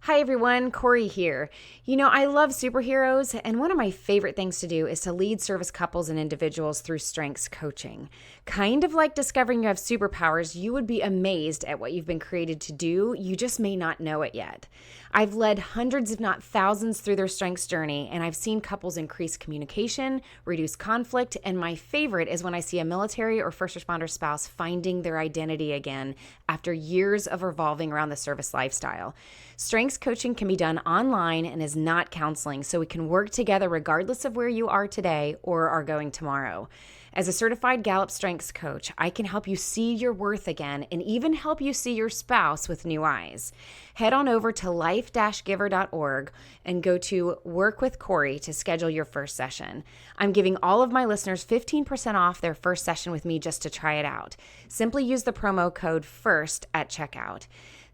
Hi everyone, Corey here. You know, I love superheroes, and one of my favorite things to do is to lead service couples and individuals through strengths coaching. Kind of like discovering you have superpowers, you would be amazed at what you've been created to do. You just may not know it yet. I've led hundreds, if not thousands, through their strengths journey, and I've seen couples increase communication, reduce conflict, and my favorite is when I see a military or first responder spouse finding their identity again after years of revolving around the service lifestyle. Strengths coaching can be done online and is not counseling, so we can work together regardless of where you are today or are going tomorrow. As a certified Gallup Strengths coach, I can help you see your worth again and even help you see your spouse with new eyes. Head on over to life-giver.org and go to Work with Corey to schedule your first session. I'm giving all of my listeners 15% off their first session with me just to try it out. Simply use the promo code FIRST at checkout.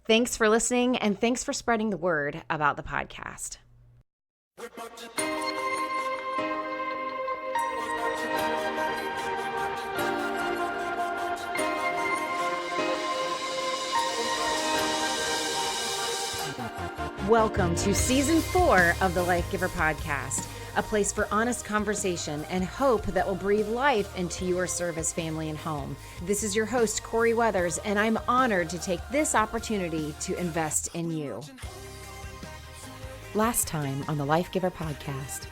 Thanks for listening, and thanks for spreading the word about the podcast. Welcome to Season 4 of the Life Giver Podcast, a place for honest conversation and hope that will breathe life into your service, family, and home. This is your host, Corey Weathers, and I'm honored to take this opportunity to invest in you. Last time on the Life Giver Podcast.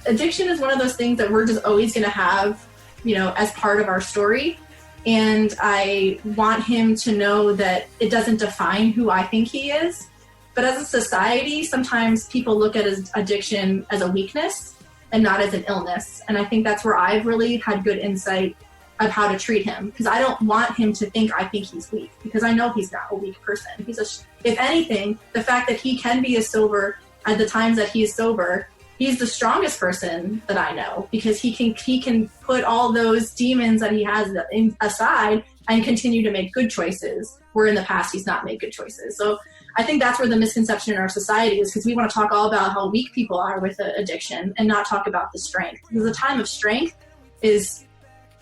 Addiction is one of those things that we're just always going to have, as part of our story. And I want him to know that it doesn't define who I think he is. But as a society, sometimes people look at addiction as a weakness and not as an illness. And I think that's where I've really had good insight of how to treat him. Because I don't want him to think I think he's weak, because I know he's not a weak person. If anything, the fact that he can be as sober at the times that he is sober, he's the strongest person that I know, because he can put all those demons that he has aside and continue to make good choices, where in the past he's not made good choices. So I think that's where the misconception in our society is, because we want to talk all about how weak people are with addiction and not talk about the strength. Because the time of strength is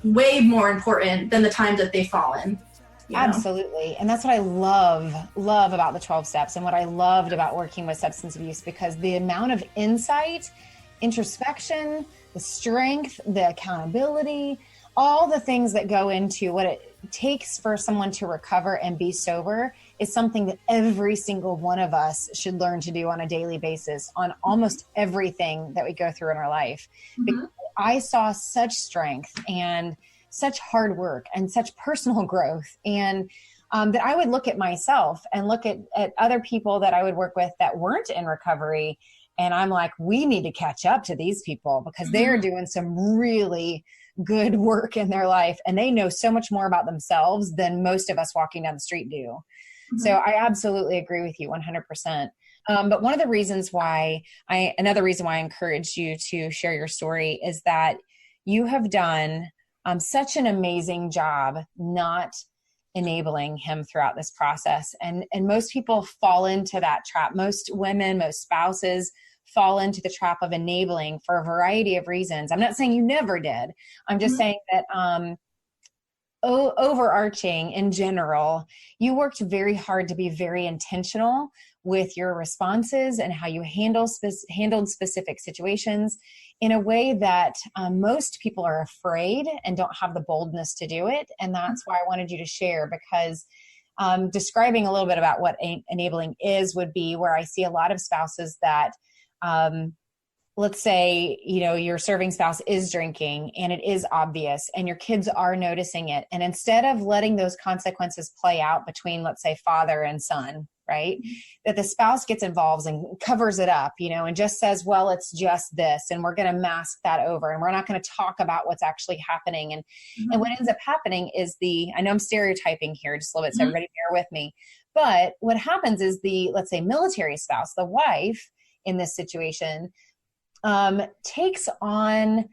way more important than the time that they've fallen. Absolutely. And that's what I love about the 12 steps, and what I loved about working with substance abuse, because the amount of insight, introspection, the strength, the accountability, all the things that go into what it takes for someone to recover and be sober is something that every single one of us should learn to do on a daily basis on almost everything that we go through in our life. Mm-hmm. Because I saw such strength and such hard work and such personal growth, and that I would look at myself and look at other people that I would work with that weren't in recovery. And I'm like, we need to catch up to these people, because they're doing some really good work in their life, and they know so much more about themselves than most of us walking down the street do. Mm-hmm. So I absolutely agree with you 100%. But one of the reasons why another reason why I encouraged you to share your story is that you have done such an amazing job not enabling him throughout this process. And most people fall into that trap. Most women, most spouses fall into the trap of enabling for a variety of reasons. I'm not saying you never did. I'm just saying that overarching in general, you worked very hard to be very intentional with your responses and how you handled specific situations in a way that most people are afraid and don't have the boldness to do it. And that's why I wanted you to share, because describing a little bit about what enabling is would be where I see a lot of spouses that let's say, your serving spouse is drinking and it is obvious and your kids are noticing it. And instead of letting those consequences play out between, let's say, father and son, right, that the spouse gets involved and covers it up, and just says, well, it's just this, and we're going to mask that over, and we're not going to talk about what's actually happening. And what ends up happening is I know I'm stereotyping here just a little bit, so everybody bear with me. But what happens is let's say, military spouse, the wife in this situation, takes on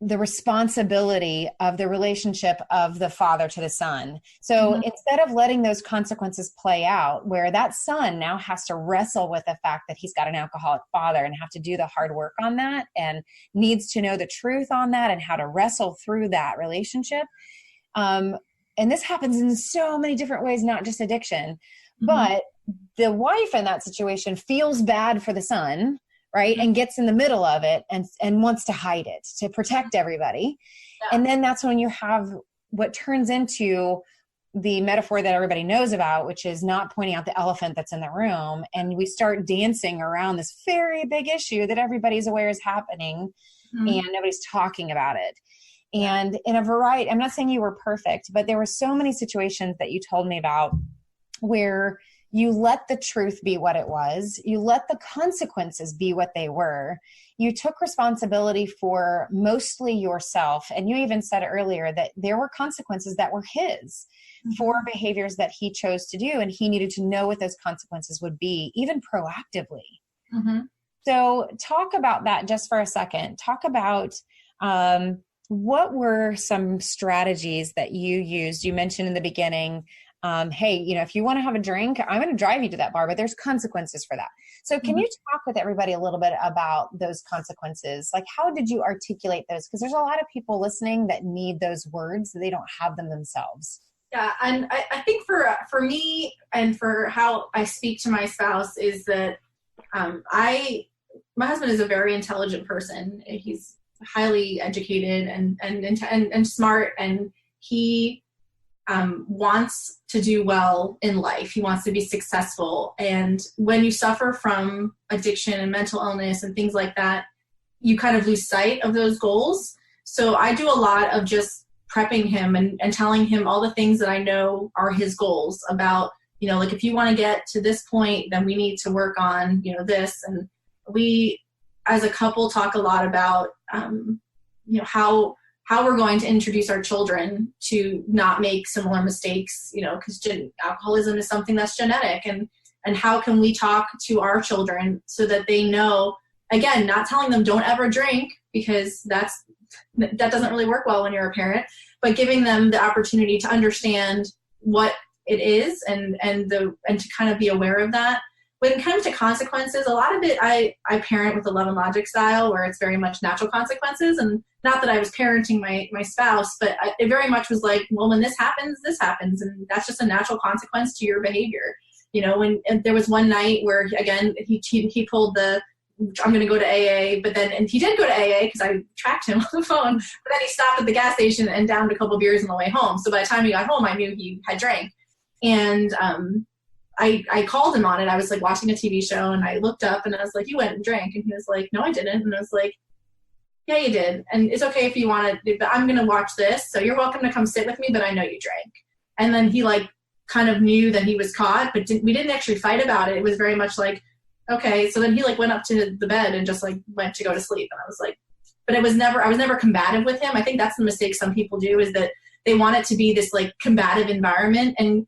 the responsibility of the relationship of the father to the son. So instead of letting those consequences play out, where that son now has to wrestle with the fact that he's got an alcoholic father and have to do the hard work on that and needs to know the truth on that and how to wrestle through that relationship. And this happens in so many different ways, not just addiction, but the wife in that situation feels bad for the son, right? And gets in the middle of it and wants to hide it to protect everybody. Yeah. And then that's when you have what turns into the metaphor that everybody knows about, which is not pointing out the elephant that's in the room. And we start dancing around this very big issue that everybody's aware is happening, and nobody's talking about it. And in a variety, I'm not saying you were perfect, but there were so many situations that you told me about where you let the truth be what it was. You let the consequences be what they were. You took responsibility for mostly yourself. And you even said earlier that there were consequences that were his for behaviors that he chose to do. And he needed to know what those consequences would be, even proactively. So talk about that just for a second. Talk about what were some strategies that you used? You mentioned in the beginning, hey, if you want to have a drink, I'm going to drive you to that bar, but there's consequences for that. So can you talk with everybody a little bit about those consequences? Like, how did you articulate those? Because there's a lot of people listening that need those words. They don't have them themselves. Yeah. And I think for me and for how I speak to my spouse is that my husband is a very intelligent person. He's highly educated and smart, and he wants to do well in life. He wants to be successful. And when you suffer from addiction and mental illness and things like that, you kind of lose sight of those goals. So I do a lot of just prepping him and telling him all the things that I know are his goals about, like, if you want to get to this point, then we need to work on, this. And we, as a couple, talk a lot about, how we're going to introduce our children to not make similar mistakes, because alcoholism is something that's genetic, and how can we talk to our children so that they know, again, not telling them don't ever drink, because that doesn't really work well when you're a parent, but giving them the opportunity to understand what it is and to kind of be aware of that. When it comes to consequences, a lot of it I parent with a love and logic style, where it's very much natural consequences. And not that I was parenting my spouse, but it very much was like, well, when this happens. And that's just a natural consequence to your behavior. And there was one night where, again, he pulled I'm going to go to AA, and he did go to AA because I tracked him on the phone, but then he stopped at the gas station and downed a couple beers on the way home. So by the time he got home, I knew he had drank. And, I called him on it. I was like watching a TV show, and I looked up and I was like, you went and drank. And he was like, no, I didn't. And I was like, yeah, you did. And it's okay if you want to, but I'm going to watch this. So you're welcome to come sit with me, but I know you drank. And then he kind of knew that he was caught, but we didn't actually fight about it. It was very much like, okay. So then he went up to the bed and just went to go to sleep. And I was like, but I was never combative with him. I think that's the mistake some people do, is that they want it to be this combative environment. And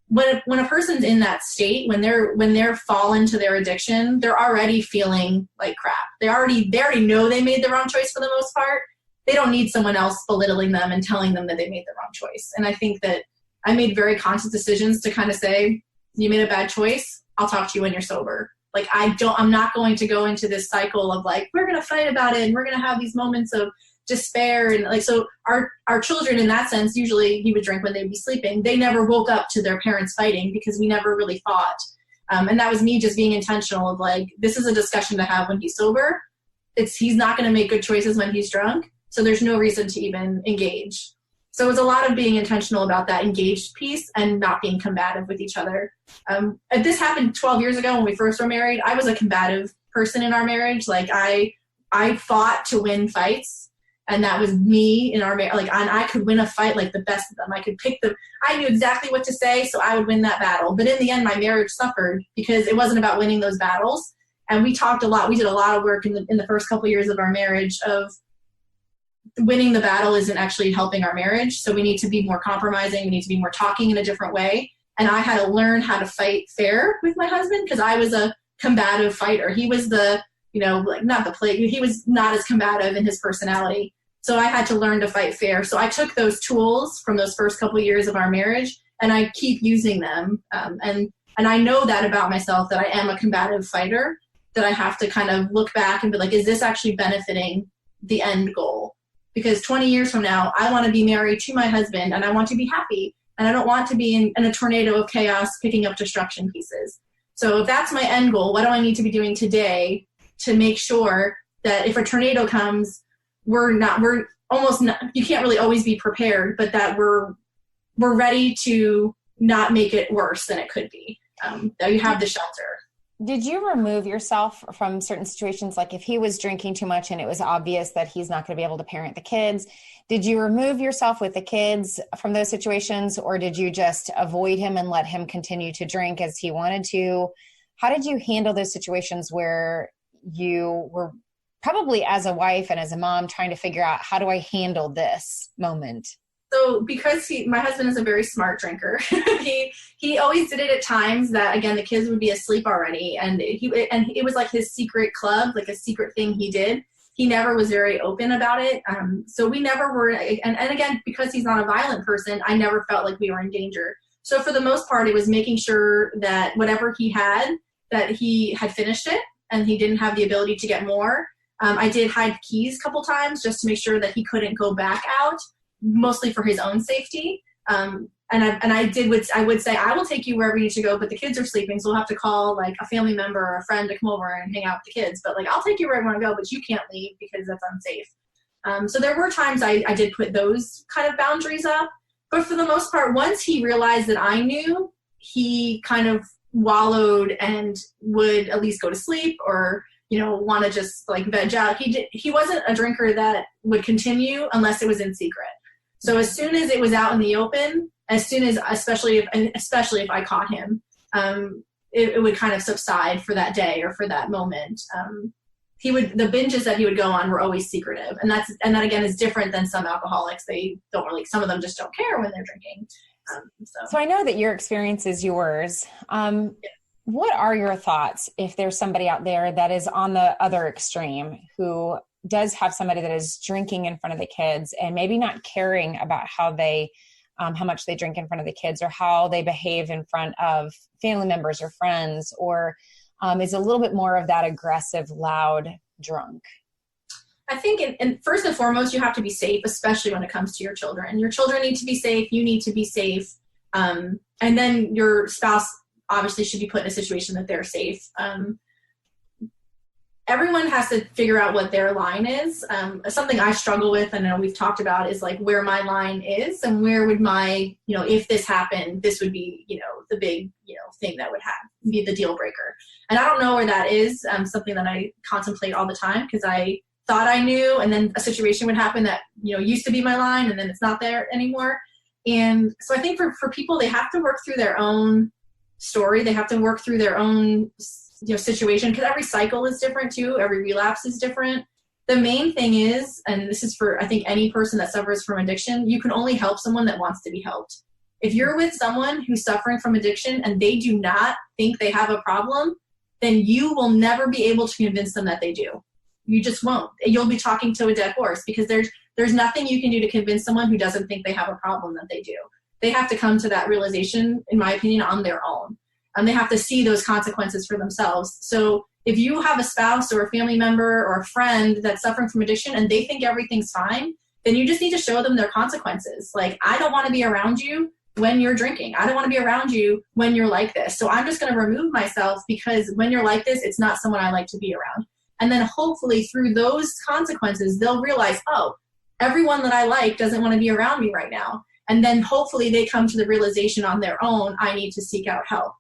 when a person's in that state, when they're fall into their addiction, they're already feeling like crap. They already know they made the wrong choice for the most part. They don't need someone else belittling them and telling them that they made the wrong choice. And I think that I made very conscious decisions to kind of say, you made a bad choice. I'll talk to you when you're sober. I'm not going to go into this cycle of we're going to fight about it and we're going to have these moments of despair. And so our children, in that sense, usually he would drink when they'd be sleeping. They never woke up to their parents fighting because we never really fought. And that was me just being intentional of this is a discussion to have when he's sober. He's not going to make good choices when he's drunk. So there's no reason to even engage. So it was a lot of being intentional about that engaged piece and not being combative with each other. If this happened 12 years ago when we first were married, I was a combative person in our marriage. I fought to win fights. And that was me in our marriage. And I could win a fight the best of them. I could pick them. I knew exactly what to say, so I would win that battle. But in the end, my marriage suffered because it wasn't about winning those battles. And we talked a lot. We did a lot of work in the first couple of years of our marriage of winning the battle isn't actually helping our marriage. So we need to be more compromising. We need to be more talking in a different way. And I had to learn how to fight fair with my husband because I was a combative fighter. He was not the play. He was not as combative in his personality. So I had to learn to fight fair. So I took those tools from those first couple of years of our marriage and I keep using them. And I know that about myself, that I am a combative fighter, that I have to kind of look back and be is this actually benefiting the end goal? Because 20 years from now, I want to be married to my husband and I want to be happy. And I don't want to be in a tornado of chaos picking up destruction pieces. So if that's my end goal, what do I need to be doing today to make sure that if a tornado comes, we're almost not, you can't really always be prepared, but that we're ready to not make it worse than it could be. That you have the shelter. Did you remove yourself from certain situations? Like if he was drinking too much and it was obvious that he's not going to be able to parent the kids, did you remove yourself with the kids from those situations, or did you just avoid him and let him continue to drink as he wanted to? How did you handle those situations where you were probably as a wife and as a mom trying to figure out, how do I handle this moment? So because my husband is a very smart drinker, he always did it at times that, again, the kids would be asleep already, and it was like his secret club, like a secret thing he did. He never was very open about it. So we never were, and again, because he's not a violent person, I never felt like we were in danger. So for the most part, it was making sure that whatever he had, that he had finished it and he didn't have the ability to get more. I did hide keys a couple times just to make sure that he couldn't go back out, mostly for his own safety. I would say, I will take you wherever you need to go, but the kids are sleeping, so we'll have to call like a family member or a friend to come over and hang out with the kids. But like, I'll take you where I want to go, but you can't leave because that's unsafe. So there were times I did put those kind of boundaries up, but for the most part, once he realized that I knew, he kind of wallowed and would at least go to sleep or, want to just like veg out. He wasn't a drinker that would continue unless it was in secret. So as soon as it was out in the open, especially if I caught him, it would kind of subside for that day or for that moment. The binges that he would go on were always secretive. And that again is different than some alcoholics. They don't really, some of them just don't care when they're drinking. So I know that your experience is yours. Yeah. What are your thoughts if there's somebody out there that is on the other extreme who does have somebody that is drinking in front of the kids and maybe not caring about how much they drink in front of the kids or how they behave in front of family members or friends, or is a little bit more of that aggressive, loud drunk? I think, and first and foremost, you have to be safe, especially when it comes to your children. Your children need to be safe. You need to be safe. And then your spouse obviously should be put in a situation that they're safe. Everyone has to figure out what their line is. Something I struggle with, and I know we've talked about, is like where my line is and where would my, if this happened, this would be, the big, thing that would be the deal breaker. And I don't know where that is. Something that I contemplate all the time because I thought I knew, and then a situation would happen that, used to be my line and then it's not there anymore. And so I think for people, they have to work through their own story. They have to work through their own situation, because every cycle is different too. Every relapse is different. The main thing is, and this is for, I think, any person that suffers from addiction, you can only help someone that wants to be helped. If you're with someone who's suffering from addiction and they do not think they have a problem, then you will never be able to convince them that they do. You just won't. You'll be talking to a dead horse, because there's nothing you can do to convince someone who doesn't think they have a problem that they do. They have to come to that realization, in my opinion, on their own. And they have to see those consequences for themselves. So if you have a spouse or a family member or a friend that's suffering from addiction and they think everything's fine, then you just need to show them their consequences. Like, I don't want to be around you when you're drinking. I don't want to be around you when you're like this. So I'm just going to remove myself, because when you're like this, it's not someone I like to be around. And then hopefully through those consequences, they'll realize, oh, everyone that I like doesn't want to be around me right now. And then hopefully they come to the realization on their own, I need to seek out help.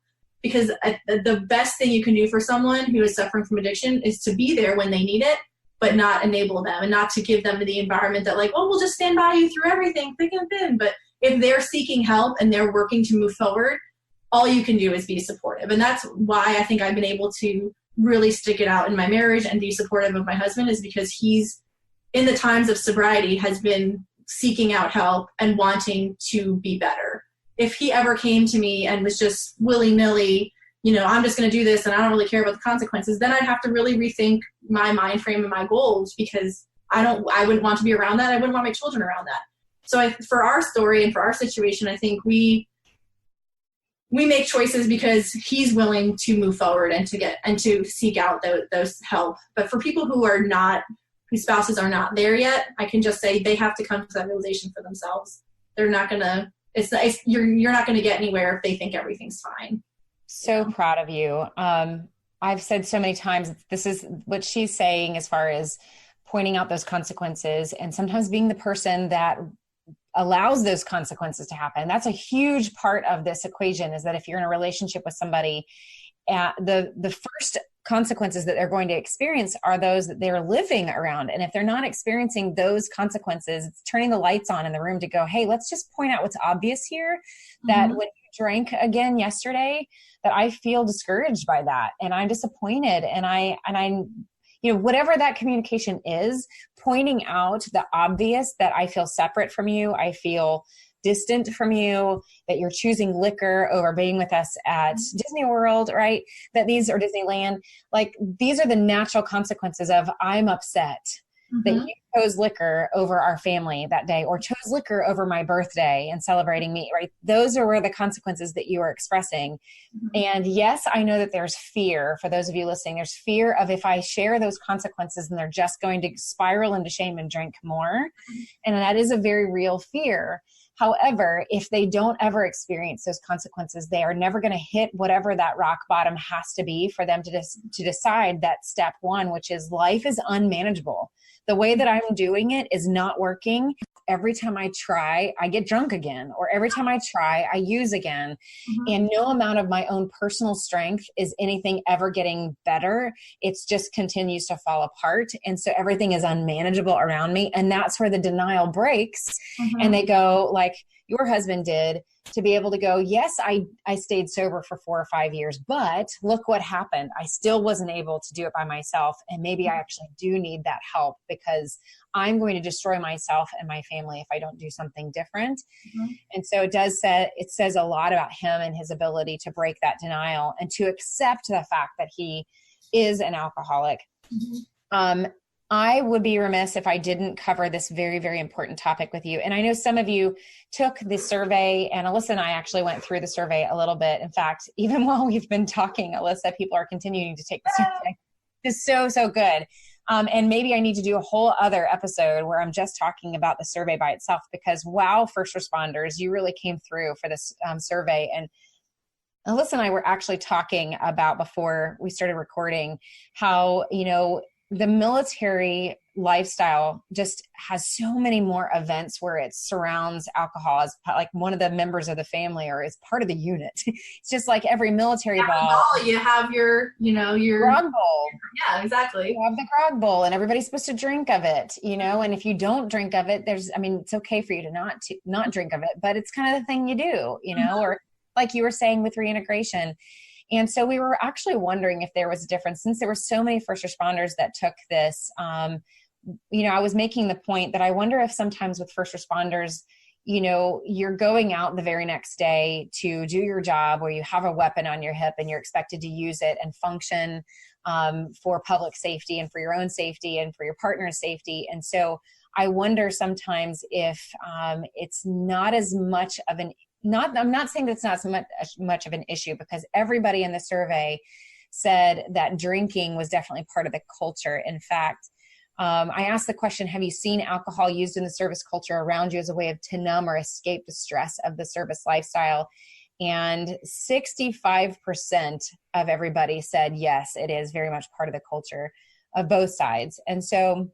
Because the best thing you can do for someone who is suffering from addiction is to be there when they need it, but not enable them, and not to give them the environment that, like, oh, we'll just stand by you through everything, thick and thin. But if they're seeking help and they're working to move forward, all you can do is be supportive. And that's why I think I've been able to really stick it out in my marriage and be supportive of my husband, is because he's, in the times of sobriety, has been seeking out help and wanting to be better. If he ever came to me and was just willy-nilly, I'm just going to do this and I don't really care about the consequences, then I'd have to really rethink my mind frame and my goals, because I wouldn't want to be around that. I wouldn't want my children around that. So for our story and for our situation, I think we make choices because he's willing to move forward and to seek out those help. But for people whose spouses are not there yet, I can just say they have to come to that realization for themselves. They're not going to, you're not going to get anywhere if they think everything's fine. So proud of you. I've said so many times, this is what she's saying as far as pointing out those consequences and sometimes being the person that allows those consequences to happen. That's a huge part of this equation, is that if you're in a relationship with somebody, the first consequences that they're going to experience are those that they're living around. And if they're not experiencing those consequences, it's turning the lights on in the room to go, hey, let's just point out what's obvious here, that when you drank again yesterday, that I feel discouraged by that. And I'm disappointed. And I, whatever that communication is, pointing out the obvious, that I feel separate from you, I feel distant from you, that you're choosing liquor over being with us at Disney World, right? That these are Disneyland. Like, these are the natural consequences of I'm upset that you chose liquor over our family that day, or chose liquor over my birthday and celebrating me, right? Those are where the consequences that you are expressing. And yes, I know that there's fear for those of you listening. There's fear of, if I share those consequences, and they're just going to spiral into shame and drink more. And that is a very real fear. However, if they don't ever experience those consequences, they are never going to hit whatever that rock bottom has to be for them to decide that step one, which is life is unmanageable. The way that I'm doing it is not working. Every time I try, I get drunk again, or every time I try, I use again. And no amount of my own personal strength is anything ever getting better. It's just continues to fall apart. And so everything is unmanageable around me. And that's where the denial breaks. And they go, like your husband did, to be able to go, yes, I stayed sober for 4 or 5 years, but look what happened. I still wasn't able to do it by myself. And maybe I actually do need that help, because I'm going to destroy myself and my family if I don't do something different. And so it says a lot about him and his ability to break that denial and to accept the fact that he is an alcoholic. I would be remiss if I didn't cover this very, very important topic with you. And I know some of you took the survey, and Alyssa and I actually went through the survey a little bit. In fact, even while we've been talking, Alyssa, people are continuing to take the survey. It's so, so good. And maybe I need to do a whole other episode where I'm just talking about the survey by itself, because wow, first responders, you really came through for this survey. And Alyssa and I were actually talking about, before we started recording, how, the military lifestyle just has so many more events where it surrounds alcohol as like one of the members of the family, or as part of the unit. It's just like every military ball. You have your grog bowl. Yeah, exactly. You have the grog bowl, and everybody's supposed to drink of it, and if you don't drink of it, it's okay for you to not drink of it, but it's kind of the thing you do, or like you were saying with reintegration. And so we were actually wondering if there was a difference, since there were so many first responders that took this. I was making the point that I wonder if sometimes with first responders, you're going out the very next day to do your job, where you have a weapon on your hip and you're expected to use it and function for public safety and for your own safety and for your partner's safety. And so I wonder sometimes if it's not as much of I'm not saying that it's not as much of an issue, because everybody in the survey said that drinking was definitely part of the culture. In fact, I asked the question, have you seen alcohol used in the service culture around you as a way to numb or escape the stress of the service lifestyle? And 65% of everybody said, yes, it is very much part of the culture of both sides. And so,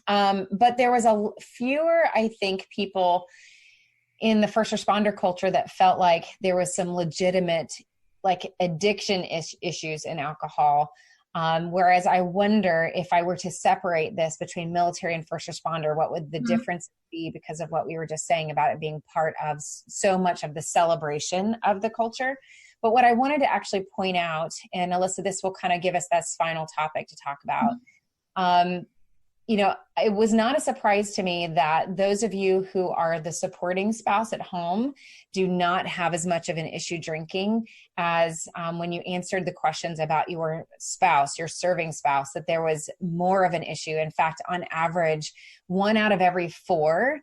but there was fewer, I think, people in the first responder culture that felt like there was some legitimate addiction issues in alcohol. Whereas I wonder, if I were to separate this between military and first responder, what would the difference be, because of what we were just saying about it being part of so much of the celebration of the culture. But what I wanted to actually point out, and Alyssa, this will kind of give us that final topic to talk about. It was not a surprise to me that those of you who are the supporting spouse at home do not have as much of an issue drinking as when you answered the questions about your spouse, your serving spouse, that there was more of an issue. In fact, on average, 1 out of every 4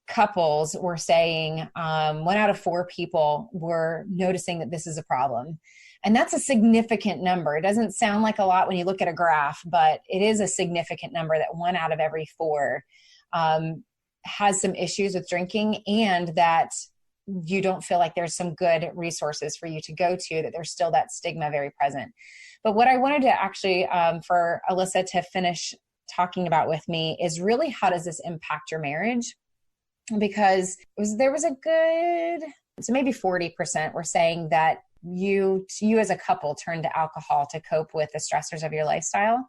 couples were saying, 1 out of 4 people were noticing that this is a problem. And that's a significant number. It doesn't sound like a lot when you look at a graph, but it is a significant number, that 1 out of every 4 has some issues with drinking, and that you don't feel like there's some good resources for you to go to, that there's still that stigma very present. But what I wanted to actually, for Alyssa to finish talking about with me is really, how does this impact your marriage? Because there was a good, so maybe 40% were saying that you as a couple turned to alcohol to cope with the stressors of your lifestyle.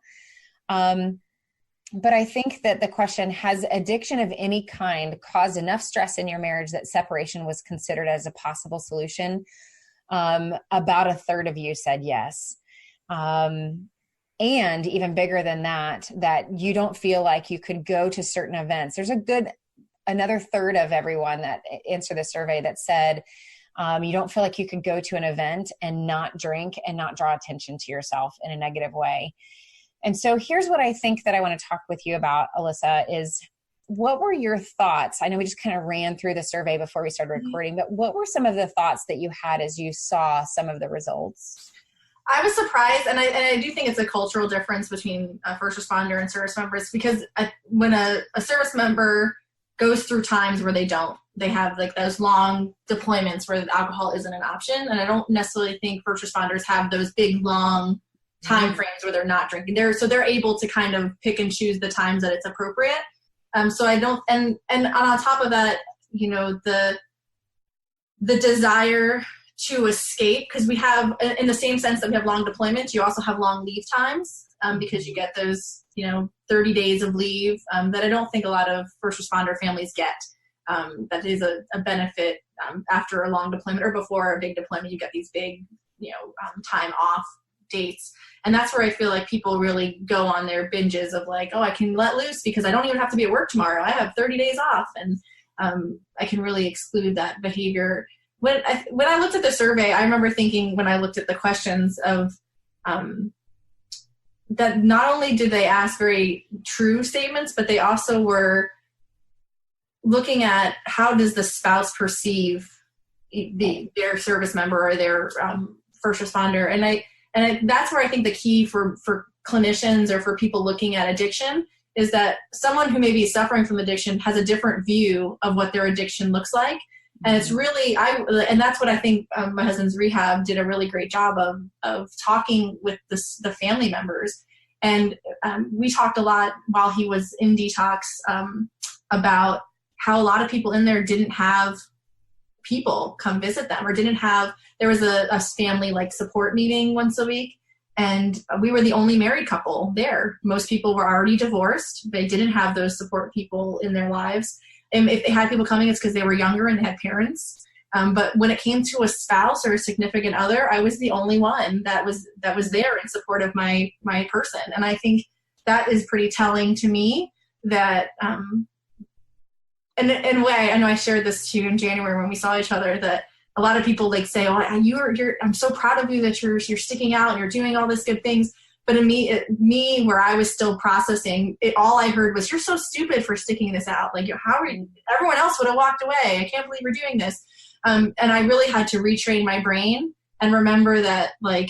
But I think that the question, has addiction of any kind caused enough stress in your marriage that separation was considered as a possible solution? About a third of you said yes. And even bigger than that, that you don't feel like you could go to certain events. There's another third of everyone that answered the survey that said, you don't feel like you could go to an event and not drink and not draw attention to yourself in a negative way. And so here's what I think that I want to talk with you about, Alyssa, is what were your thoughts? I know we just kind of ran through the survey before we started recording, but what were some of the thoughts that you had as you saw some of the results? I was surprised, and I do think it's a cultural difference between a first responder and service members, because when a service member goes through times where they have like those long deployments where alcohol isn't an option, and I don't necessarily think first responders have those big, long time frames where they're not drinking. So they're able to kind of pick and choose the times that it's appropriate. So I don't, and on top of that, you know, the desire to escape, because we have, in the same sense that we have long deployments, you also have long leave times, because you get those, 30 days of leave that I don't think a lot of first responder families get. That is a benefit after a long deployment or before a big deployment. You get these big, time off dates. And that's where I feel like people really go on their binges of like, oh, I can let loose because I don't even have to be at work tomorrow. I have 30 days off. And I can really exclude that behavior. When I looked at the survey, I remember thinking, when I looked at the questions, of that not only did they ask very true statements, but they also were looking at how does the spouse perceive their service member or their first responder. And that's where I think the key for clinicians or for people looking at addiction is that someone who may be suffering from addiction has a different view of what their addiction looks like. And it's really, and that's what I think my husband's rehab did a really great job of talking with the family members. And we talked a lot while he was in detox about how a lot of people in there didn't have people come visit them, or there was a family like support meeting once a week. And we were the only married couple there. Most people were already divorced. They didn't have those support people in their lives. And if they had people coming, it's because they were younger and they had parents. But when it came to a spouse or a significant other, I was the only one that was there in support of my person. And I think that is pretty telling to me that, and in a way, I know I shared this to you in January when we saw each other, that a lot of people like say, oh, I'm so proud of you that you're sticking out and you're doing all these good things. But in me, where I was still processing, all I heard was, you're so stupid for sticking this out. Like, how are you? Everyone else would have walked away. I can't believe you're doing this. And I really had to retrain my brain and remember that, like,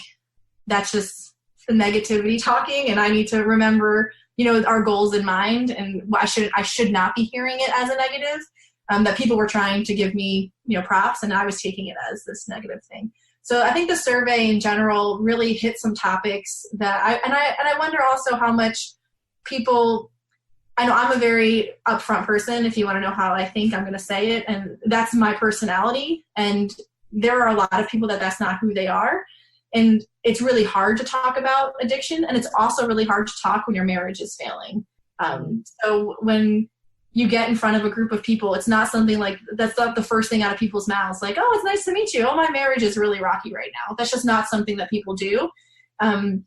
that's just the negativity talking. And I need to remember, our goals in mind. And I should not be hearing it as a negative, that people were trying to give me, props, and I was taking it as this negative thing. So I think the survey in general really hit some topics that I wonder also how much people, I know I'm a very upfront person. If you want to know how I think, I'm going to say it. And that's my personality. And there are a lot of people that's not who they are. And it's really hard to talk about addiction. And it's also really hard to talk when your marriage is failing. So when you get in front of a group of people, it's not something like, that's not the first thing out of people's mouths. Like, oh, it's nice to meet you. Oh, my marriage is really rocky right now. That's just not something that people do. But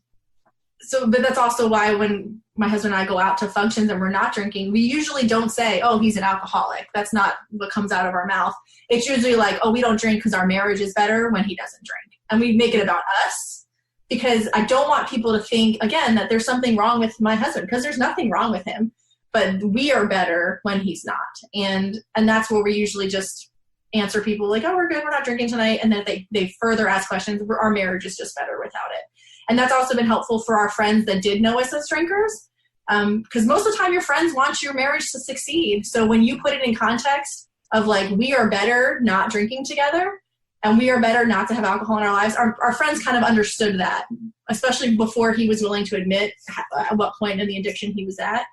that's also why when my husband and I go out to functions and we're not drinking, we usually don't say, oh, he's an alcoholic. That's not what comes out of our mouth. It's usually like, oh, we don't drink because our marriage is better when he doesn't drink. And we make it about us, because I don't want people to think, again, that there's something wrong with my husband, because there's nothing wrong with him. But we are better when he's not. And that's where we usually just answer people like, oh, we're good, we're not drinking tonight. And then they further ask questions. Our marriage is just better without it. And that's also been helpful for our friends that did know us as drinkers. Because most of the time your friends want your marriage to succeed. So when you put it in context of like, we are better not drinking together, and we are better not to have alcohol in our lives. Our friends kind of understood that, especially before he was willing to admit at what point in the addiction he was at.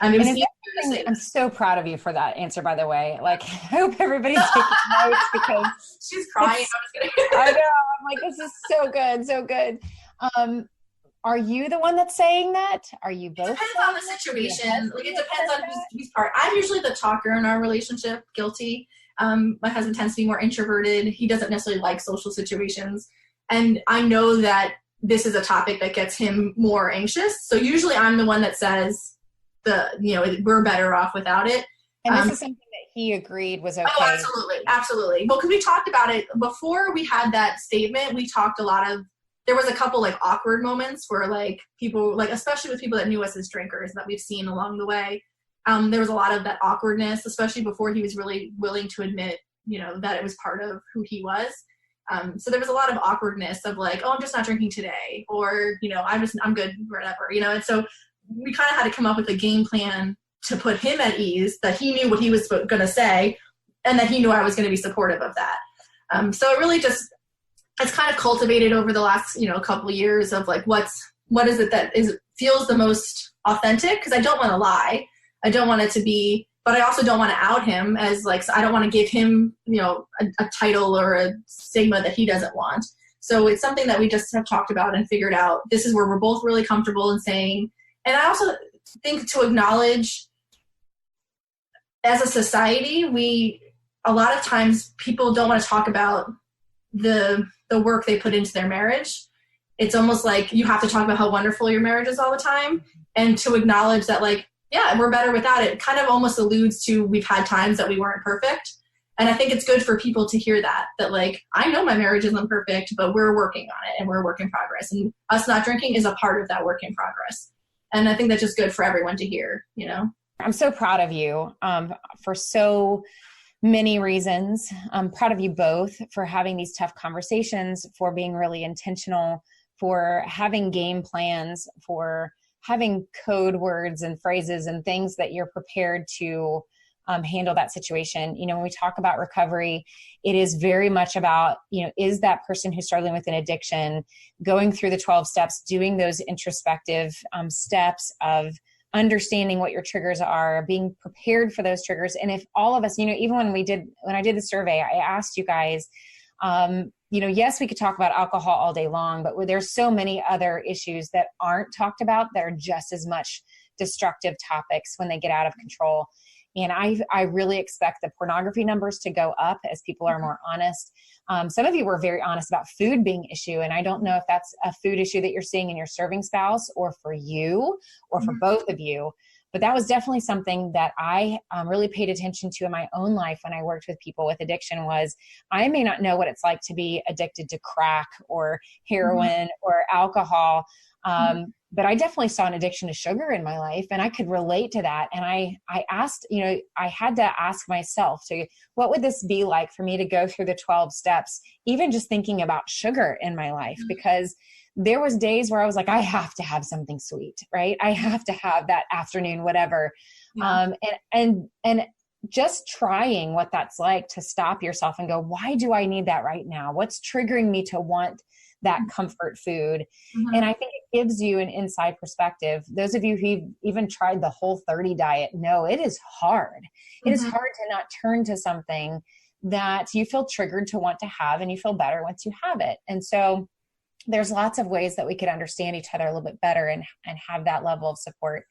It was easier to say. I'm so proud of you for that answer, by the way. Like, I hope everybody's taking notes because she's crying. I know. I'm like, this is so good. So good. Are you the one that's saying that? Are you both? It depends on the situation. Like, it depends on whose part. I'm usually the talker in our relationship, guilty. My husband tends to be more introverted. He doesn't necessarily like social situations. And I know that this is a topic that gets him more anxious. So usually I'm the one that says we're better off without it. And this is something that he agreed was okay. Oh, absolutely. Absolutely. Well, because we talked about it before we had that statement, we talked there was a couple like awkward moments where like people, like especially with people that knew us as drinkers that we've seen along the way. There was a lot of that awkwardness, especially before he was really willing to admit, that it was part of who he was. So there was a lot of awkwardness of like, oh, I'm just not drinking today, or, I'm good, whatever, and so we kind of had to come up with a game plan to put him at ease, that he knew what he was going to say and that he knew I was going to be supportive of that. So it really it's kind of cultivated over the last, couple of years of like, what is it that feels the most authentic? Because I don't want to lie. I don't want it to be, but I also don't want to out him as like, so I don't want to give him, a title or a stigma that he doesn't want. So it's something that we just have talked about and figured out. This is where we're both really comfortable in saying, and I also think to acknowledge as a society, a lot of times people don't want to talk about the work they put into their marriage. It's almost like you have to talk about how wonderful your marriage is all the time. And to acknowledge that like, yeah, we're better without it, kind of almost alludes to we've had times that we weren't perfect. And I think it's good for people to hear that like, I know my marriage isn't perfect, but we're working on it and we're a work in progress. And us not drinking is a part of that work in progress. And I think that's just good for everyone to hear, I'm so proud of you for so many reasons. I'm proud of you both for having these tough conversations, for being really intentional, for having game plans, for having code words and phrases and things that you're prepared to handle that situation. When we talk about recovery, it is very much about, is that person who's struggling with an addiction going through the 12 steps, doing those introspective steps of understanding what your triggers are, being prepared for those triggers. And if all of us, even when I did the survey, I asked you guys, yes, we could talk about alcohol all day long, but there's so many other issues that aren't talked about that are just as much destructive topics when they get out of control. And I really expect the pornography numbers to go up as people are more honest. Some of you were very honest about food being an issue. And I don't know if that's a food issue that you're seeing in your serving spouse or for you or for both of you. But that was definitely something that I really paid attention to in my own life when I worked with people with addiction. Was I may not know what it's like to be addicted to crack or heroin or alcohol. But I definitely saw an addiction to sugar in my life, and I could relate to that. And I asked, I had to ask myself what would this be like for me to go through the 12 steps, even just thinking about sugar in my life, because there was days where I was like, I have to have something sweet, right? I have to have that afternoon, whatever. Yeah. And just trying what that's like to stop yourself and go, why do I need that right now? What's triggering me to want that comfort food? And I think it gives you an inside perspective. Those of you who've even tried the Whole30 diet know it is hard. It is hard to not turn to something that you feel triggered to want to have, and you feel better once you have it. And so there's lots of ways that we could understand each other a little bit better and have that level of support.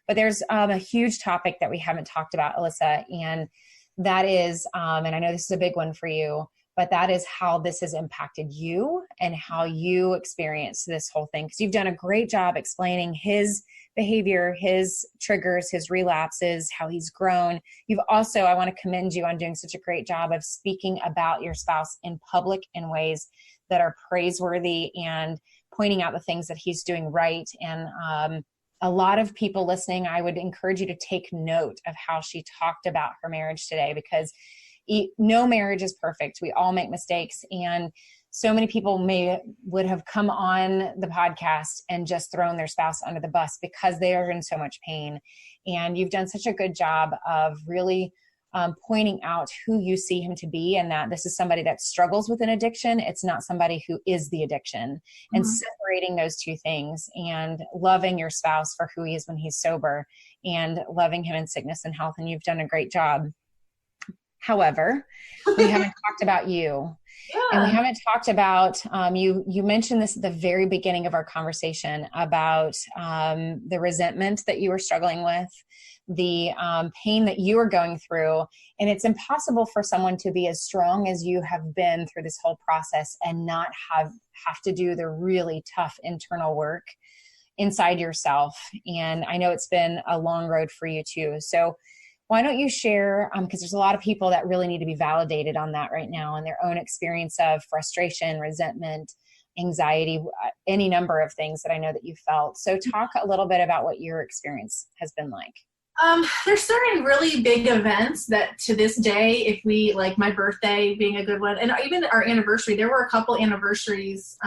But there's a huge topic that we haven't talked about, Alyssa, and that is, and I know this is a big one for you, but that is how this has impacted you and how you experience this whole thing. Because you've done a great job explaining his behavior, his triggers, his relapses, how he's grown. You've also, I want to commend you on doing such a great job of speaking about your spouse in public in ways that are praiseworthy and pointing out the things that he's doing right. And a lot of people listening, I would encourage you to take note of how she talked about her marriage today, because no marriage is perfect. We all make mistakes. And so many people would have come on the podcast and just thrown their spouse under the bus because they are in so much pain. And you've done such a good job of really pointing out who you see him to be, and that this is somebody that struggles with an addiction. It's not somebody who is the addiction. And separating those two things, and loving your spouse for who he is when he's sober, and loving him in sickness and health. And you've done a great job. However, we haven't talked about you. Yeah. And we haven't talked about, you mentioned this at the very beginning of our conversation about the resentment that you were struggling with, the pain that you were going through. And it's impossible for someone to be as strong as you have been through this whole process and not have to do the really tough internal work inside yourself. And I know it's been a long road for you too. So why don't you share, because there's a lot of people that really need to be validated on that right now, and their own experience of frustration, resentment, anxiety, any number of things that I know that you felt. So talk a little bit about what your experience has been like. There's certain really big events that to this day, if we, like my birthday being a good one, and even our anniversary, there were a couple anniversaries.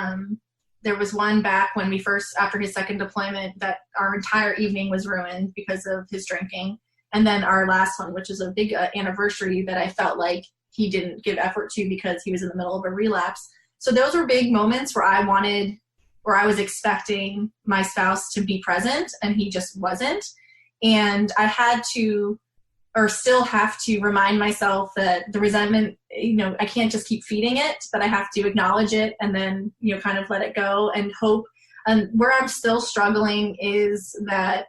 There was one back when we first, after his second deployment, that our entire evening was ruined because of his drinking. And then our last one, which is a big anniversary that I felt like he didn't give effort to because he was in the middle of a relapse. So those were big moments where I was expecting my spouse to be present, and he just wasn't. And I had to, or still have to, remind myself that the resentment, I can't just keep feeding it, but I have to acknowledge it and then, kind of let it go and hope. And where I'm still struggling is that,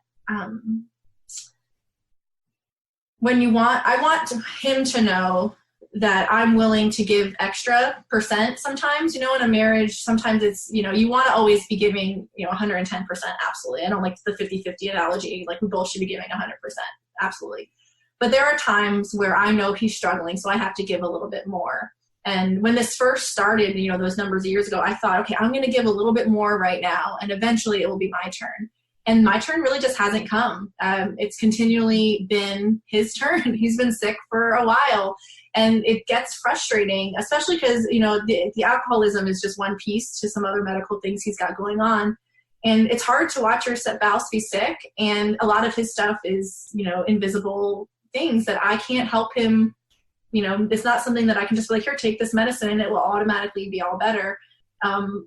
I want him to know that I'm willing to give extra percent sometimes, in a marriage. Sometimes it's, you want to always be giving, 110%. Absolutely. I don't like the 50-50 analogy. Like, we both should be giving 100%. Absolutely. But there are times where I know he's struggling, so I have to give a little bit more. And when this first started, those numbers of years ago, I thought, okay, I'm going to give a little bit more right now, and eventually it will be my turn. And my turn really just hasn't come. It's continually been his turn. He's been sick for a while. And it gets frustrating, especially because, the alcoholism is just one piece to some other medical things he's got going on. And it's hard to watch your spouse be sick. And a lot of his stuff is, invisible things that I can't help him. It's not something that I can just be like, here, take this medicine and it will automatically be all better.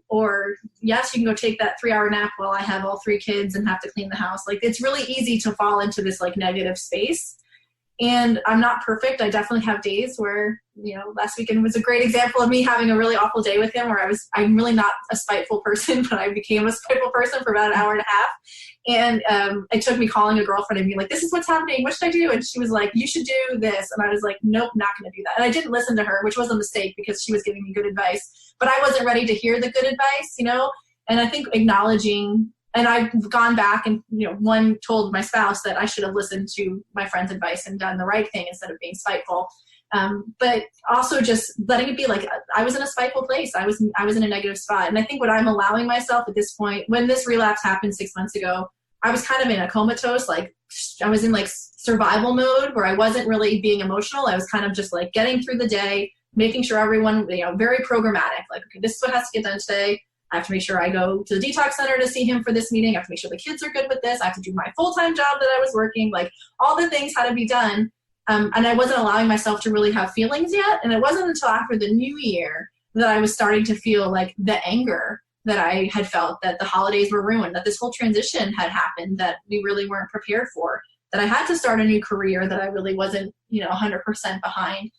Or yes, you can go take that 3-hour nap while I have all 3 kids and have to clean the house. Like, it's really easy to fall into this like negative space. And I'm not perfect. I definitely have days where, last weekend was a great example of me having a really awful day with him, where I'm really not a spiteful person, but I became a spiteful person for about an hour and a half. And it took me calling a girlfriend and being like, this is what's happening. What should I do? And she was like, you should do this. And I was like, nope, not going to do that. And I didn't listen to her, which was a mistake because she was giving me good advice, but I wasn't ready to hear the good advice, And I think acknowledging, and I've gone back and, one, told my spouse that I should have listened to my friend's advice and done the right thing instead of being spiteful. But also just letting it be like, I was in a spiteful place. I was in a negative spot. And I think what I'm allowing myself at this point, when this relapse happened 6 months ago, I was kind of in a comatose, like I was in like survival mode where I wasn't really being emotional. I was kind of just like getting through the day, making sure everyone, very programmatic, like, okay, this is what has to get done today. I have to make sure I go to the detox center to see him for this meeting. I have to make sure the kids are good with this. I have to do my full-time job that I was working. Like, all the things had to be done. And I wasn't allowing myself to really have feelings yet. And it wasn't until after the new year that I was starting to feel like the anger that I had felt, that the holidays were ruined, that this whole transition had happened that we really weren't prepared for, that I had to start a new career that I really wasn't, 100% behind.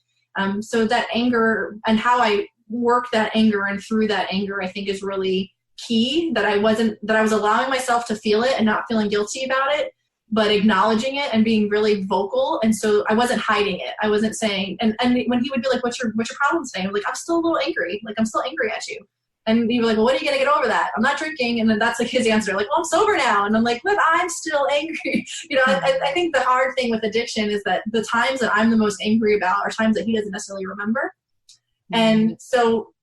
So that anger and how I work that anger and through that anger, I think is really key, that I was allowing myself to feel it and not feeling guilty about it, but acknowledging it and being really vocal. And so I wasn't hiding it. I wasn't saying, and when he would be like, what's your problem today? I'm like, I'm still a little angry. Like, I'm still angry at you. And he'd be like, well, when are you going to get over that? I'm not drinking. And then that's like his answer. Like, well, I'm sober now. And I'm like, but I'm still angry. I think the hard thing with addiction is that the times that I'm the most angry about are times that he doesn't necessarily remember. And so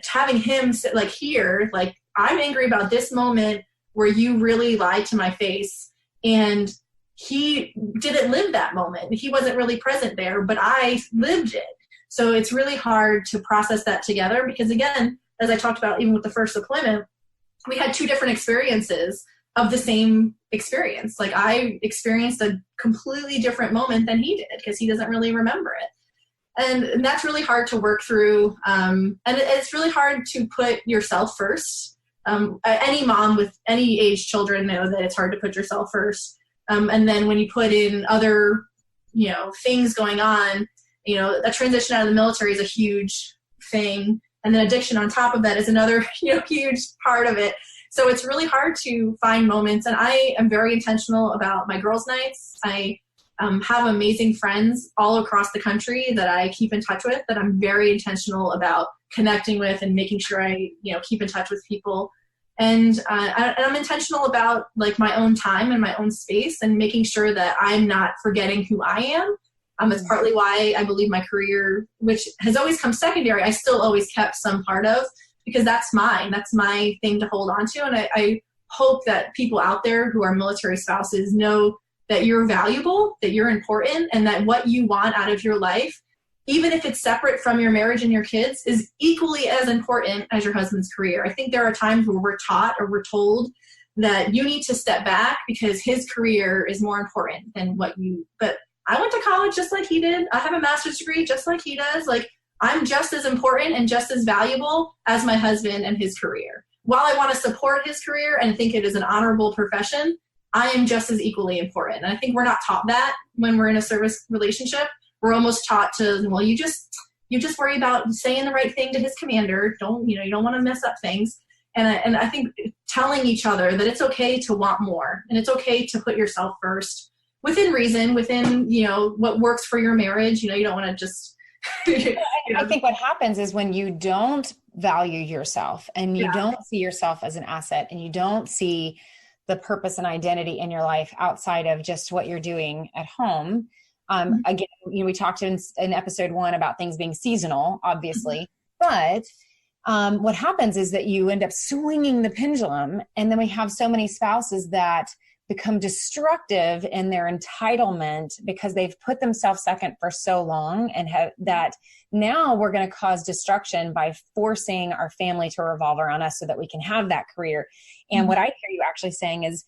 having him sit like here, like, I'm angry about this moment where you really lied to my face, and he didn't live that moment. He wasn't really present there, but I lived it. So it's really hard to process that together because, again, as I talked about, even with the first deployment, we had 2 different experiences. of the same experience. Like I experienced a completely different moment than he did because he doesn't really remember it. And that's really hard to work through. And it's really hard to put yourself first. Any mom with any age children know that it's hard to put yourself first. And then when you put in other, things going on, a transition out of the military is a huge thing. And then addiction on top of that is another, huge part of it. So it's really hard to find moments. And I am very intentional about my girls' nights. I have amazing friends all across the country that I keep in touch with, that I'm very intentional about connecting with and making sure I, keep in touch with people. And I'm intentional about like my own time and my own space and making sure that I'm not forgetting who I am. It's partly why I believe my career, which has always come secondary, I still always kept some part of, because that's mine. That's my thing to hold on to. And I hope that people out there who are military spouses know that you're valuable, that you're important, and that what you want out of your life, even if it's separate from your marriage and your kids, is equally as important as your husband's career. I think there are times where we're taught or we're told that you need to step back because his career is more important than but I went to college just like he did. I have a master's degree just like he does. Like, I'm just as important and just as valuable as my husband and his career. While I want to support his career and think it is an honorable profession, I am just as equally important. And I think we're not taught that when we're in a service relationship. We're almost taught to, well, you just worry about saying the right thing to his commander. You don't want to mess up things. And I think telling each other that it's okay to want more and it's okay to put yourself first within reason, within, what works for your marriage. You don't want to just, I think what happens is when you don't value yourself and you don't see yourself as an asset and you don't see the purpose and identity in your life outside of just what you're doing at home. Again, we talked in episode 1 about things being seasonal, obviously, but what happens is that you end up swinging the pendulum, and then we have so many spouses that become destructive in their entitlement because they've put themselves second for so long, and that now we're going to cause destruction by forcing our family to revolve around us so that we can have that career. And what I hear you actually saying is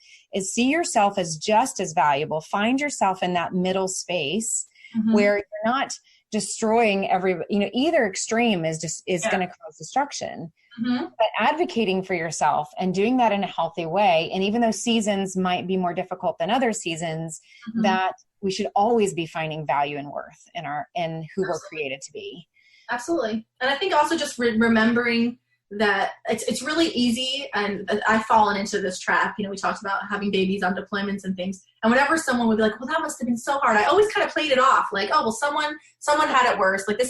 see yourself as just as valuable. Find yourself in that middle space where you're not destroying either extreme is going to cause destruction. But advocating for yourself and doing that in a healthy way. And even though seasons might be more difficult than other seasons, that we should always be finding value and worth in who we're created to be. Absolutely. And I think also just remembering that it's really easy. And I've fallen into this trap. We talked about having babies on deployments and things. And whenever someone would be like, well, that must have been so hard, I always kind of played it off. Like, oh, well, someone had it worse. Like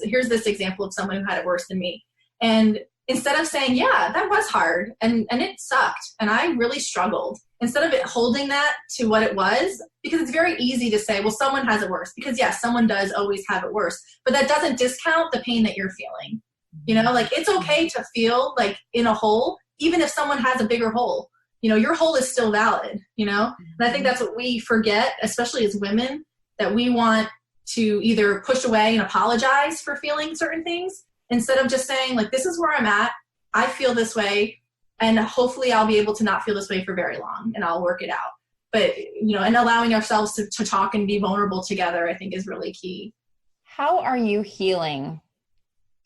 here's this example of someone who had it worse than me. And instead of saying, yeah, that was hard and it sucked and I really struggled, instead of it holding that to what it was, because it's very easy to say, well, someone has it worse, because yes, someone does always have it worse, but that doesn't discount the pain that you're feeling. Like it's okay to feel like in a hole, even if someone has a bigger hole, your hole is still valid, and I think that's what we forget, especially as women, that we want to either push away and apologize for feeling certain things, instead of just saying, like, this is where I'm at, I feel this way, and hopefully I'll be able to not feel this way for very long, and I'll work it out. But, and allowing ourselves to talk and be vulnerable together, I think is really key. How are you healing?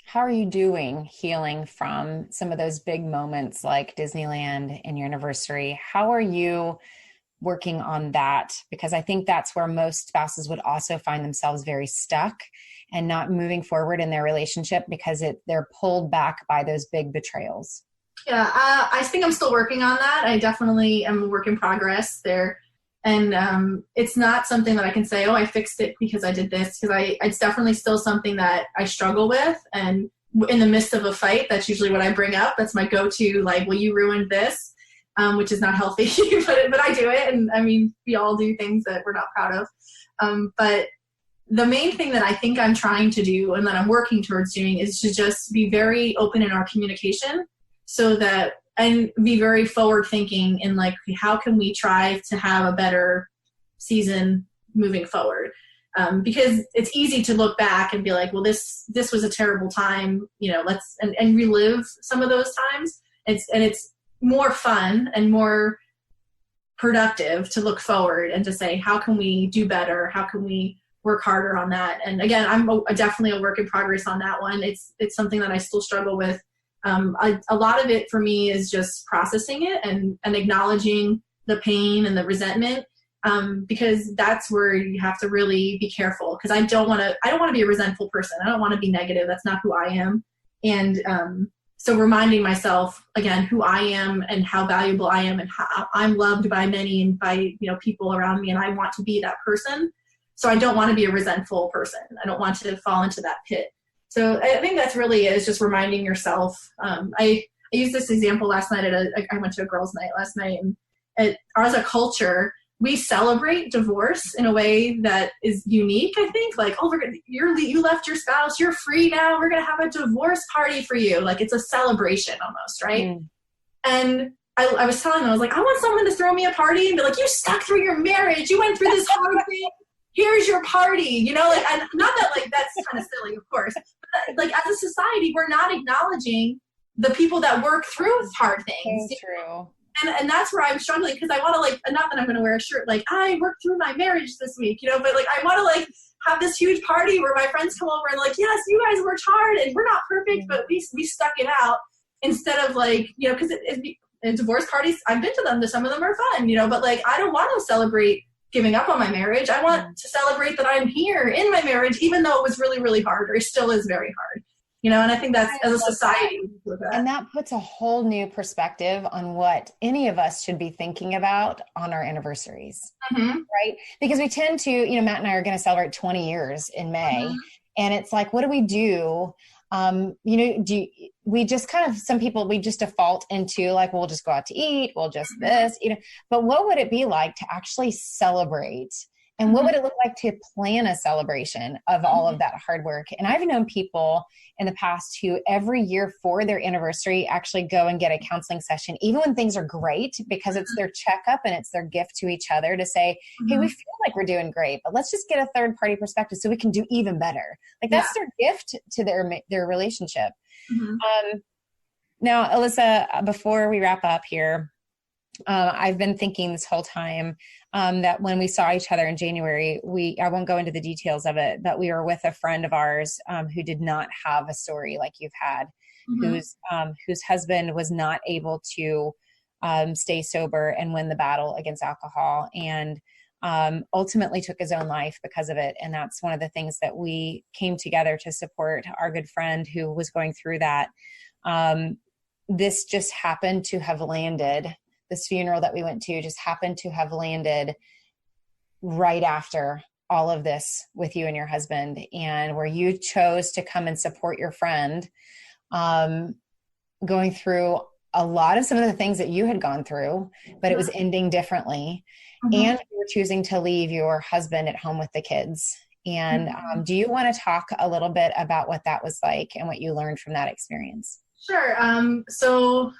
How are you doing healing from some of those big moments like Disneyland and your anniversary? How are you working on that? Because I think that's where most spouses would also find themselves very stuck and not moving forward in their relationship because they're pulled back by those big betrayals. Yeah, I think I'm still working on that. I definitely am a work in progress there. And it's not something that I can say, oh, I fixed it because I did this, because it's definitely still something that I struggle with. And in the midst of a fight, that's usually what I bring up. That's my go-to, like, well, you ruined this, which is not healthy, but I do it. And I mean, we all do things that we're not proud of. But the main thing that I think I'm trying to do and that I'm working towards doing is to just be very open in our communication, and be very forward thinking in like, how can we try to have a better season moving forward? Because it's easy to look back and be like, well, this was a terrible time, let's relive some of those times. It's more fun and more productive to look forward and to say, how can we do better? How can we work harder on that? And again, definitely a work in progress on that one. It's something that I still struggle with. A lot of it for me is just processing it and acknowledging the pain and the resentment, because that's where you have to really be careful, because I don't want to be a resentful person. I don't want to be negative. That's not who I am. And so reminding myself again who I am and how valuable I am and how I'm loved by many and by people around me, and I want to be that person. So I don't want to be a resentful person. I don't want to fall into that pit. So I think that's really it, is just reminding yourself. I used this example last night I went to a girls' night last night, and as a culture, we celebrate divorce in a way that is unique, I think. Like, oh, you left your spouse, you're free now, we're going to have a divorce party for you. Like, it's a celebration almost, right? Mm. And I was telling them, I was like, I want someone to throw me a party and be like, you stuck through your marriage, you went through this hard thing, here's your party, like, and not that, like, that's kind of silly, of course, but like, as a society, we're not acknowledging the people that work through hard things. That's true. And that's where I'm struggling, because I want to, like, not that I'm going to wear a shirt like, I worked through my marriage this week, but like, I want to, like, have this huge party where my friends come over and like, yes, you guys worked hard and we're not perfect, but we stuck it out, instead of like, because in divorce parties, I've been to them, some of them are fun, but like, I don't want to celebrate giving up on my marriage. I want to celebrate that I'm here in my marriage, even though it was really, really hard, or it still is very hard. And I think that's, as a society. And that puts a whole new perspective on what any of us should be thinking about on our anniversaries, right? Because we tend to, Matt and I are going to celebrate 20 years in May. And it's like, what do we do? We just kind of, some people, we just default into like, we'll just go out to eat, we'll just this, but what would it be like to actually celebrate? And what would it look like to plan a celebration of all of that hard work? And I've known people in the past who every year for their anniversary actually go and get a counseling session, even when things are great, because it's their checkup and it's their gift to each other to say, hey, we feel like we're doing great, but let's just get a third party perspective so we can do even better. Like that's their gift to their relationship. Now, Alyssa, before we wrap up here, I've been thinking this whole time that when we saw each other in January, I won't go into the details of it, but we were with a friend of ours who did not have a story like you've had, whose husband was not able to stay sober and win the battle against alcohol, and ultimately took his own life because of it. And that's one of the things that we came together to support our good friend who was going through that. This just happened to have landed. This funeral that we went to just happened to have landed right after all of this with you and your husband, and where you chose to come and support your friend, going through a lot of some of the things that you had gone through, but it was ending differently. And you were choosing to leave your husband at home with the kids. And do you want to talk a little bit about what that was like and what you learned from that experience? Sure. So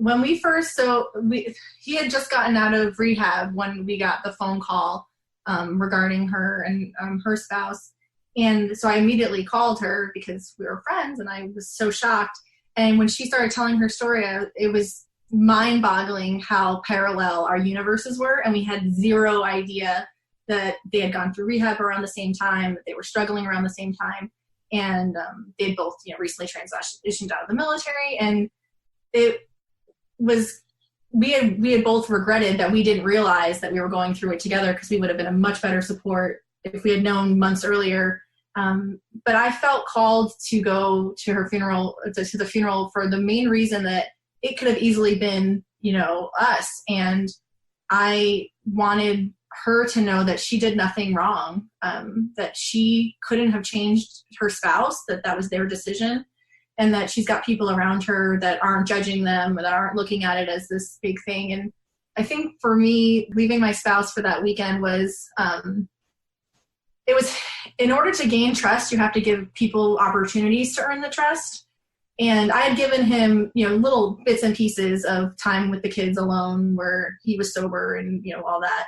when he had just gotten out of rehab when we got the phone call regarding her and her spouse. And so I immediately called her because we were friends, and I was so shocked. And when she started telling her story, it was mind-boggling how parallel our universes were. And we had zero idea that they had gone through rehab around the same time, that they were struggling around the same time. And they both recently transitioned out of the military. And it was, we had both regretted that we didn't realize that we were going through it together, because we would have been a much better support if we had known months earlier. But I felt called to go to her funeral, to the funeral, for the main reason that it could have easily been, us. And I wanted her to know that she did nothing wrong, that she couldn't have changed her spouse, that was their decision. And that she's got people around her that aren't judging them, or that aren't looking at it as this big thing. And I think for me, leaving my spouse for that weekend was, it was, in order to gain trust, you have to give people opportunities to earn the trust. And I had given him, little bits and pieces of time with the kids alone where he was sober and, all that.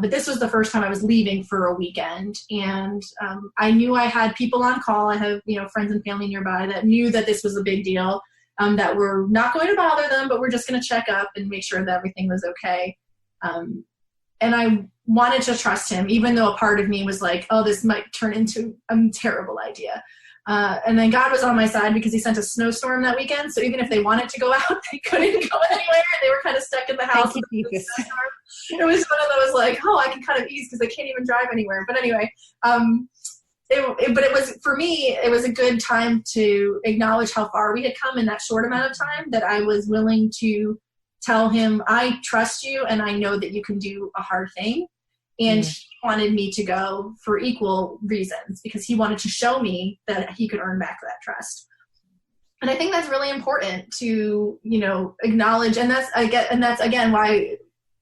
But this was the first time I was leaving for a weekend. And I knew I had people on call. I have, friends and family nearby that knew that this was a big deal, that we're not going to bother them, but we're just going to check up and make sure that everything was okay. And I wanted to trust him, even though a part of me was like, oh, this might turn into a terrible idea. And then God was on my side because he sent a snowstorm that weekend. So even if they wanted to go out, they couldn't go anywhere. They were kind of stuck in the house. It was one of those like, oh, I can kind of ease because they can't even drive anywhere. But anyway, it was, for me, it was a good time to acknowledge how far we had come in that short amount of time, that I was willing to tell him, I trust you and I know that you can do a hard thing. And he wanted me to go for equal reasons, because he wanted to show me that he could earn back that trust. And I think that's really important to, acknowledge. And that's again why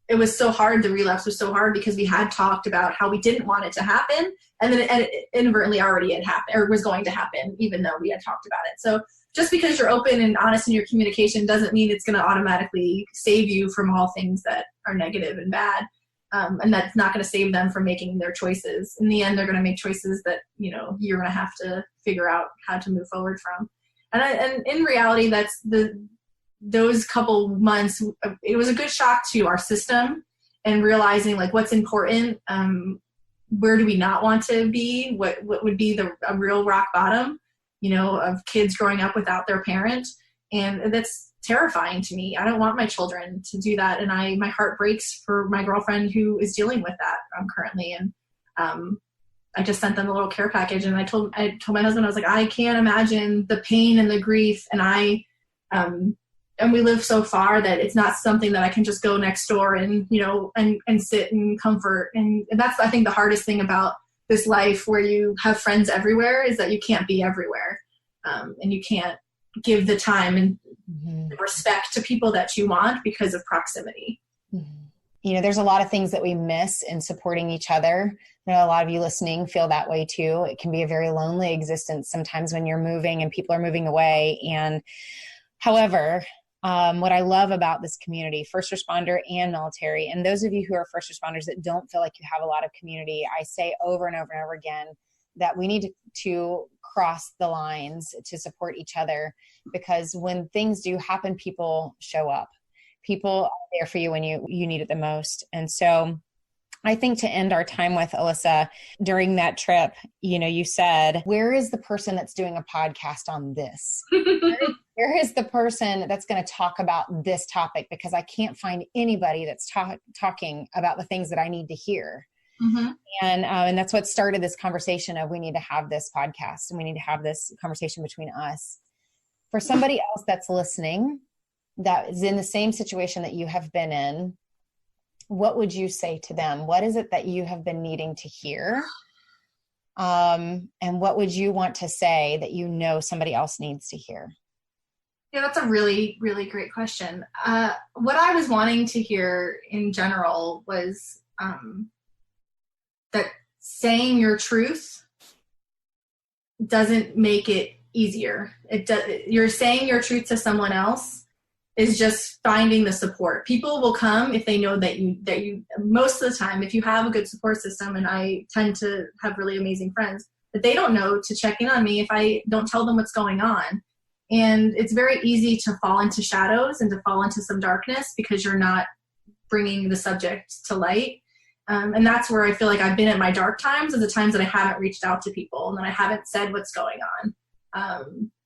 it was so hard. The relapse was so hard, because we had talked about how we didn't want it to happen. And then it inadvertently already had happened, or was going to happen, even though we had talked about it. So just because you're open and honest in your communication doesn't mean it's going to automatically save you from all things that are negative and bad. And that's not going to save them from making their choices. In the end, they're going to make choices that, you're going to have to figure out how to move forward from. And in reality, that's those couple months, it was a good shock to our system, and realizing like what's important. Where do we not want to be? What would be a real rock bottom, of kids growing up without their parent. And that's terrifying to me. I don't want my children to do that. And my heart breaks for my girlfriend who is dealing with that currently. And I just sent them a little care package, and I told my husband, I was like, I can't imagine the pain and the grief. And and we live so far that it's not something that I can just go next door and, and sit and comfort. And that's, I think, the hardest thing about this life, where you have friends everywhere, is that you can't be everywhere. And you can't give the time and respect to people that you want because of proximity. There's a lot of things that we miss in supporting each other. I know a lot of you listening feel that way too. It can be a very lonely existence sometimes when you're moving and people are moving away. And however, what I love about this community, first responder and military, and those of you who are first responders that don't feel like you have a lot of community, I say over and over and over again that we need to cross the lines to support each other, because when things do happen, people show up. People are there for you when you need it the most. And so I think to end our time with Alyssa, during that trip, you said, where is the person that's doing a podcast on this? Where is the person that's going to talk about this topic? Because I can't find anybody that's talking about the things that I need to hear. Mm-hmm. And that's what started this conversation of, we need to have this podcast and we need to have this conversation between us. For somebody else that's listening, that is in the same situation that you have been in, what would you say to them? What is it that you have been needing to hear? And what would you want to say that somebody else needs to hear? Yeah, that's a really, really great question. What I was wanting to hear in general was that saying your truth doesn't make it easier. You're saying your truth to someone else is just finding the support. People will come if they know that you most of the time, if you have a good support system, and I tend to have really amazing friends, that they don't know to check in on me if I don't tell them what's going on. And it's very easy to fall into shadows and to fall into some darkness because you're not bringing the subject to light. And that's where I feel like I've been at my dark times, are the times that I haven't reached out to people and that I haven't said what's going on.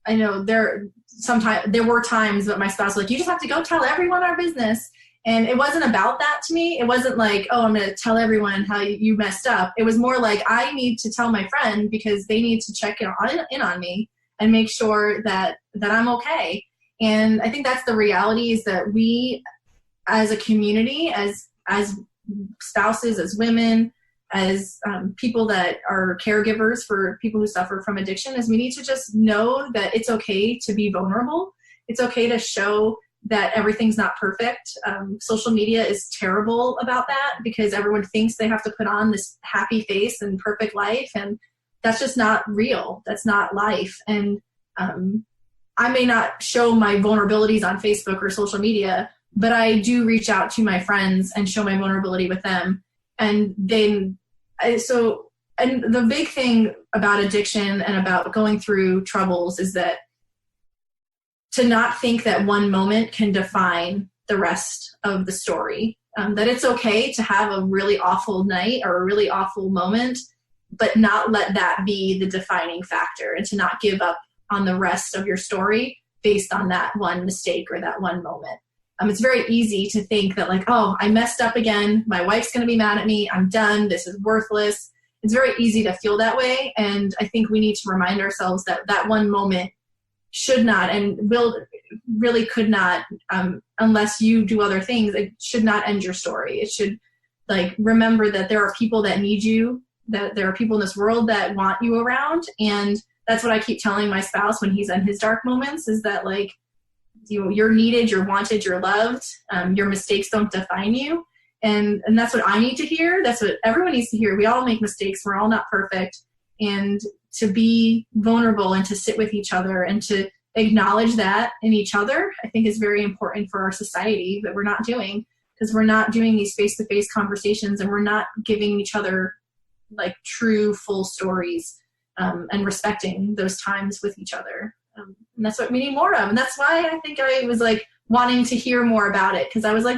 I know there were times that my spouse was like, you just have to go tell everyone our business. And it wasn't about that to me. It wasn't like, oh, I'm going to tell everyone how you messed up. It was more like, I need to tell my friend because they need to check in on me and make sure that I'm okay. And I think that's the reality, is that we as a community, as spouses, as women, as people that are caregivers for people who suffer from addiction, is we need to just know that it's okay to be vulnerable. It's okay to show that everything's not perfect. Social media is terrible about that, because everyone thinks they have to put on this happy face and perfect life. And that's just not real. That's not life. And I may not show my vulnerabilities on Facebook or social media, but I do reach out to my friends and show my vulnerability with them. And then, and the big thing about addiction and about going through troubles is that to not think that one moment can define the rest of the story. that it's okay to have a really awful night or a really awful moment, but not let that be the defining factor, and to not give up on the rest of your story based on that one mistake or that one moment. It's very easy to think that like, oh, I messed up again. My wife's going to be mad at me. I'm done. This is worthless. It's very easy to feel that way. And I think we need to remind ourselves that that one moment should not and really could not, unless you do other things, it should not end your story. It should, like, remember that there are people that need you, that there are people in this world that want you around. And that's what I keep telling my spouse when he's in his dark moments, is that, like, you're needed, you're wanted, you're loved. Your mistakes don't define you. And that's what I need to hear. That's what everyone needs to hear. We all make mistakes. We're all not perfect. And to be vulnerable and to sit with each other and to acknowledge that in each other, I think is very important for our society that we're not doing, because we're not doing these face-to-face conversations and we're not giving each other like true full stories, and respecting those times with each other. And that's what we need more of. And that's why I think I was like wanting to hear more about it, because I was like,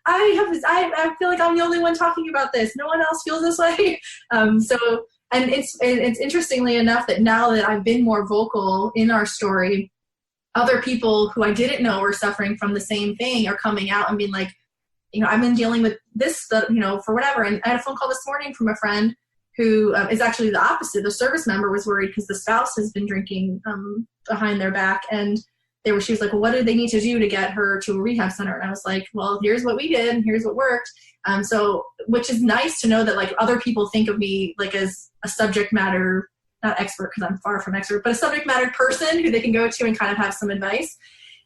I feel like I'm the only one talking about this. No one else feels this way. And it's interestingly enough that now that I've been more vocal in our story, other people who I didn't know were suffering from the same thing are coming out and being like, I've been dealing with this, for whatever. And I had a phone call this morning from a friend who is actually the opposite. The service member was worried because the spouse has been drinking behind their back. And she was like, well, what did they need to do to get her to a rehab center? And I was like, well, here's what we did and here's what worked. Which is nice to know that like other people think of me like as a subject matter, not expert because I'm far from expert, but a subject matter person who they can go to and kind of have some advice.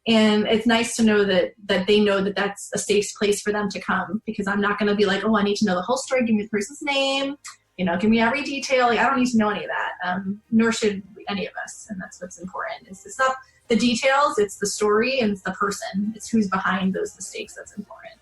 And it's nice to know that they know that that's a safe place for them to come, because I'm not going to be like, oh, I need to know the whole story. Give me the person's name, give me every detail. Like, I don't need to know any of that. Nor should any of us. And that's what's important. It's not the details, it's the story, and it's the person. It's who's behind those mistakes that's important.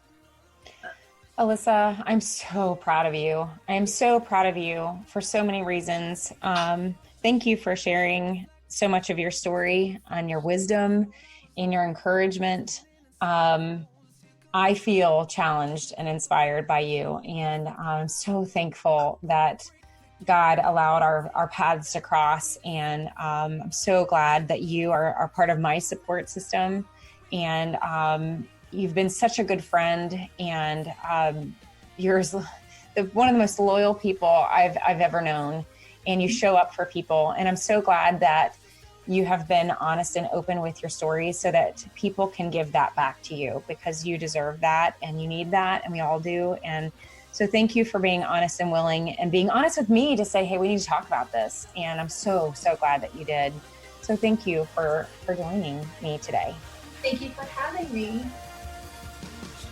Alyssa, I'm so proud of you. I am so proud of you for so many reasons. Thank you for sharing so much of your story and your wisdom and your encouragement. I feel challenged and inspired by you, and I'm so thankful that God allowed our paths to cross. And I'm so glad that you are part of my support system. And you've been such a good friend, and you're one of the most loyal people I've ever known. And you show up for people. And I'm so glad that you have been honest and open with your stories so that people can give that back to you, because you deserve that and you need that, and we all do. And so thank you for being honest and willing, and being honest with me to say, hey, we need to talk about this. And I'm so glad that you did. So thank you for joining me today. Thank you for having me.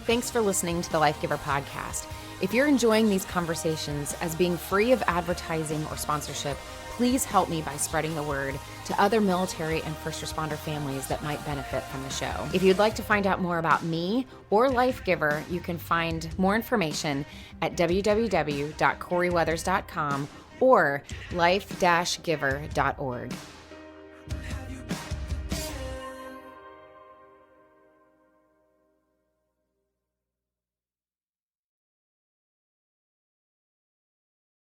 Thanks for listening to the Life Giver podcast. If you're enjoying these conversations as being free of advertising or sponsorship, please help me by spreading the word to other military and first responder families that might benefit from the show. If you'd like to find out more about me or Life Giver, you can find more information at www.coreyweathers.com or life-giver.org.